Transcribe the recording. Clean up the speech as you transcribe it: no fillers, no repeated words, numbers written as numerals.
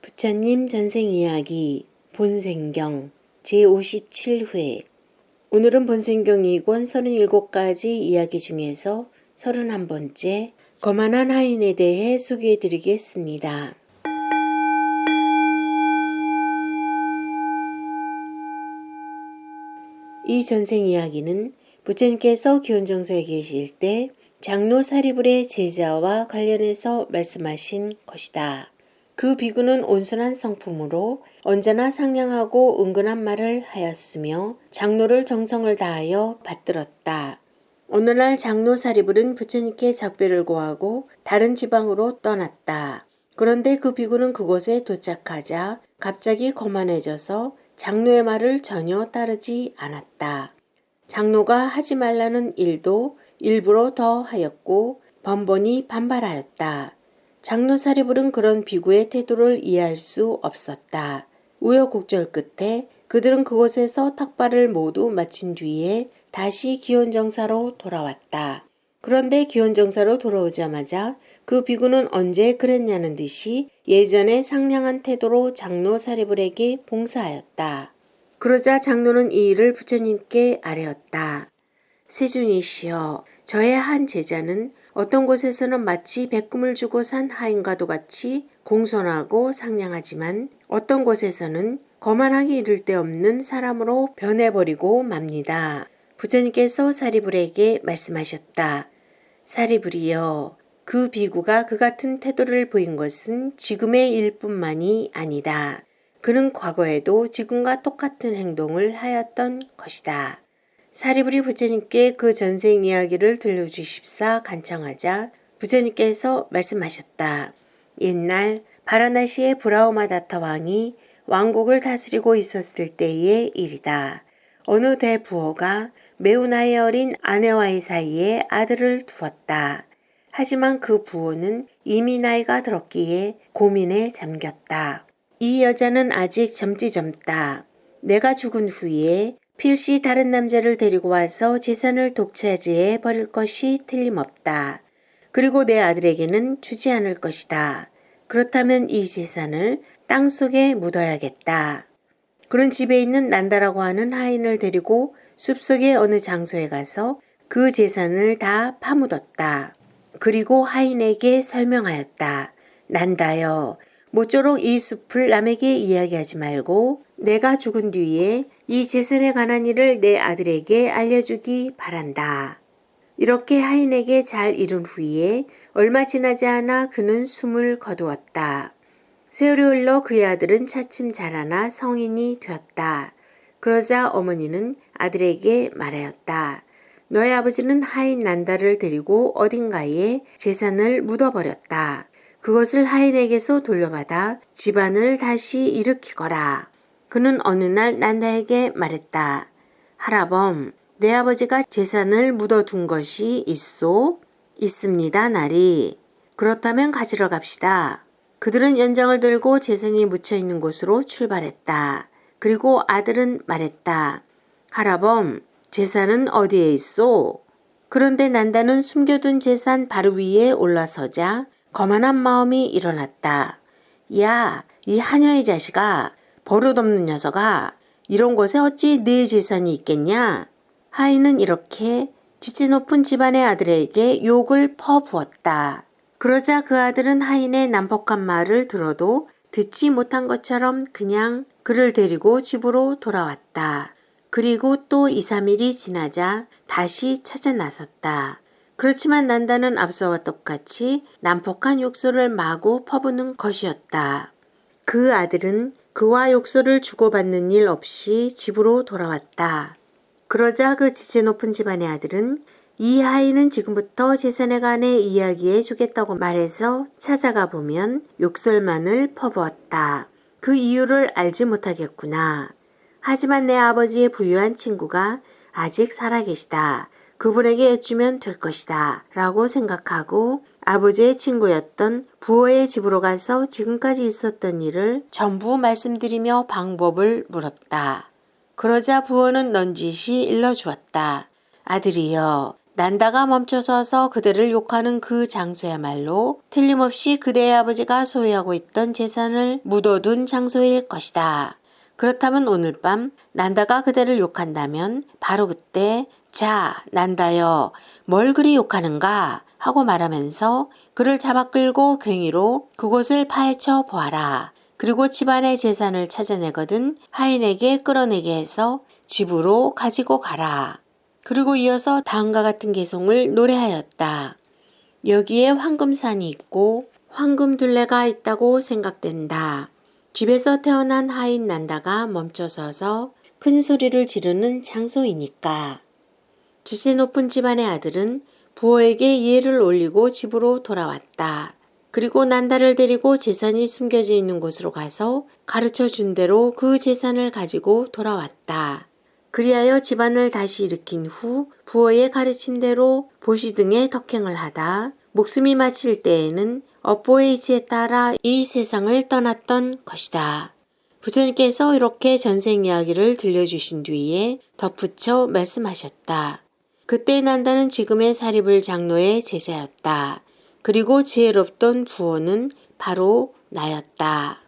부처님 전생이야기 본생경 제57회. 오늘은 본생경 2권 37가지 이야기 중에서 31번째 거만한 하인에 대해 소개해 드리겠습니다. 이 전생 이야기는 부처님께서 기원정사에 계실 때 장로 사리불의 제자와 관련해서 말씀하신 것이다. 그 비구는 온순한 성품으로 언제나 상냥하고 은근한 말을 하였으며 장로를 정성을 다하여 받들었다. 어느 날 장로 사리불은 부처님께 작별을 고하고 다른 지방으로 떠났다. 그런데 그 비구는 그곳에 도착하자 갑자기 거만해져서 장로의 말을 전혀 따르지 않았다. 장로가 하지 말라는 일도 일부러 더 하였고 번번이 반발하였다. 장로 사리불은 그런 비구의 태도를 이해할 수 없었다. 우여곡절 끝에 그들은 그곳에서 탁발을 모두 마친 뒤에 다시 기원정사로 돌아왔다. 그런데 기원정사로 돌아오자마자 그 비구는 언제 그랬냐는 듯이 예전의 상냥한 태도로 장로 사리불에게 봉사하였다. 그러자 장로는 이 일을 부처님께 아뢰었다. 세존이시여, 저의 한 제자는 어떤 곳에서는 마치 백금을 주고 산 하인과도 같이 공손하고 상냥하지만 어떤 곳에서는 거만하기 이를 데 없는 사람으로 변해버리고 맙니다. 부처님께서 사리불에게 말씀하셨다. 사리불이여, 그 비구가 그 같은 태도를 보인 것은 지금의 일뿐만이 아니다. 그는 과거에도 지금과 똑같은 행동을 하였던 것이다. 사리불이 부처님께 그 전생 이야기를 들려주십사 간청하자 부처님께서 말씀하셨다. 옛날 바라나시의 브라우마다타 왕이 왕국을 다스리고 있었을 때의 일이다. 어느 대부호가 매우 나이 어린 아내와의 사이에 아들을 두었다. 하지만 그 부호는 이미 나이가 들었기에 고민에 잠겼다. 이 여자는 아직 젊지 젊다. 내가 죽은 후에 필시 다른 남자를 데리고 와서 재산을 독차지해 버릴 것이 틀림없다. 그리고 내 아들에게는 주지 않을 것이다. 그렇다면 이 재산을 땅속에 묻어야겠다. 그런 집에 있는 난다라고 하는 하인을 데리고 숲속의 어느 장소에 가서 그 재산을 다 파묻었다. 그리고 하인에게 설명하였다. 난다여, 모쪼록 이 숲을 남에게 이야기하지 말고 내가 죽은 뒤에 이 재산에 관한 일을 내 아들에게 알려주기 바란다. 이렇게 하인에게 잘 이룬 후에 얼마 지나지 않아 그는 숨을 거두었다. 세월이 흘러 그의 아들은 차츰 자라나 성인이 되었다. 그러자 어머니는 아들에게 말하였다. 너의 아버지는 하인 난다를 데리고 어딘가에 재산을 묻어버렸다. 그것을 하인에게서 돌려받아 집안을 다시 일으키거라. 그는 어느 날 난다에게 말했다. 할아범, 내 아버지가 재산을 묻어둔 것이 있소? 있습니다, 나리. 그렇다면 가지러 갑시다. 그들은 연장을 들고 재산이 묻혀있는 곳으로 출발했다. 그리고 아들은 말했다. 할아범, 재산은 어디에 있소? 그런데 난다는 숨겨둔 재산 바로 위에 올라서자 거만한 마음이 일어났다. 야, 이 하녀의 자식아, 버릇없는 녀석아, 이런 곳에 어찌 네 재산이 있겠냐? 하인은 이렇게 지체 높은 집안의 아들에게 욕을 퍼부었다. 그러자 그 아들은 하인의 난폭한 말을 들어도 듣지 못한 것처럼 그냥 그를 데리고 집으로 돌아왔다. 그리고 또 2, 3일이 지나자 다시 찾아 나섰다. 그렇지만 난다는 앞서와 똑같이 난폭한 욕설을 마구 퍼부는 것이었다. 그 아들은 그와 욕설을 주고받는 일 없이 집으로 돌아왔다. 그러자 그 지체 높은 집안의 아들은 이 하인은 지금부터 재산에 관해 이야기해 주겠다고 말해서 찾아가 보면 욕설만을 퍼부었다. 그 이유를 알지 못하겠구나. 하지만 내 아버지의 부유한 친구가 아직 살아계시다. 그분에게 여쭈면 될 것이다. 라고 생각하고 아버지의 친구였던 부호의 집으로 가서 지금까지 있었던 일을 전부 말씀드리며 방법을 물었다. 그러자 부호는 넌지시 일러주었다. 아들이여, 난다가 멈춰서서 그대를 욕하는 그 장소야말로 틀림없이 그대의 아버지가 소유하고 있던 재산을 묻어둔 장소일 것이다. 그렇다면 오늘 밤 난다가 그대를 욕한다면 바로 그때 자, 난다여, 뭘 그리 욕하는가? 하고 말하면서 그를 잡아 끌고 괭이로 그곳을 파헤쳐 보아라. 그리고 집안의 재산을 찾아내거든 하인에게 끌어내게 해서 집으로 가지고 가라. 그리고 이어서 다음과 같은 개송을 노래하였다. 여기에 황금산이 있고 황금둘레가 있다고 생각된다. 집에서 태어난 하인 난다가 멈춰서서 큰 소리를 지르는 장소이니까. 지세 높은 집안의 아들은 부호에게 예를 올리고 집으로 돌아왔다. 그리고 난다를 데리고 재산이 숨겨져 있는 곳으로 가서 가르쳐 준 대로 그 재산을 가지고 돌아왔다. 그리하여 집안을 다시 일으킨 후 부호의 가르침대로 보시 등의 덕행을 하다 목숨이 마칠 때에는 업보의 이치에 따라 이 세상을 떠났던 것이다. 부처님께서 이렇게 전생 이야기를 들려주신 뒤에 덧붙여 말씀하셨다. 그때 난다는 지금의 사리불 장로의 제자였다. 그리고 지혜롭던 부호는 바로 나였다.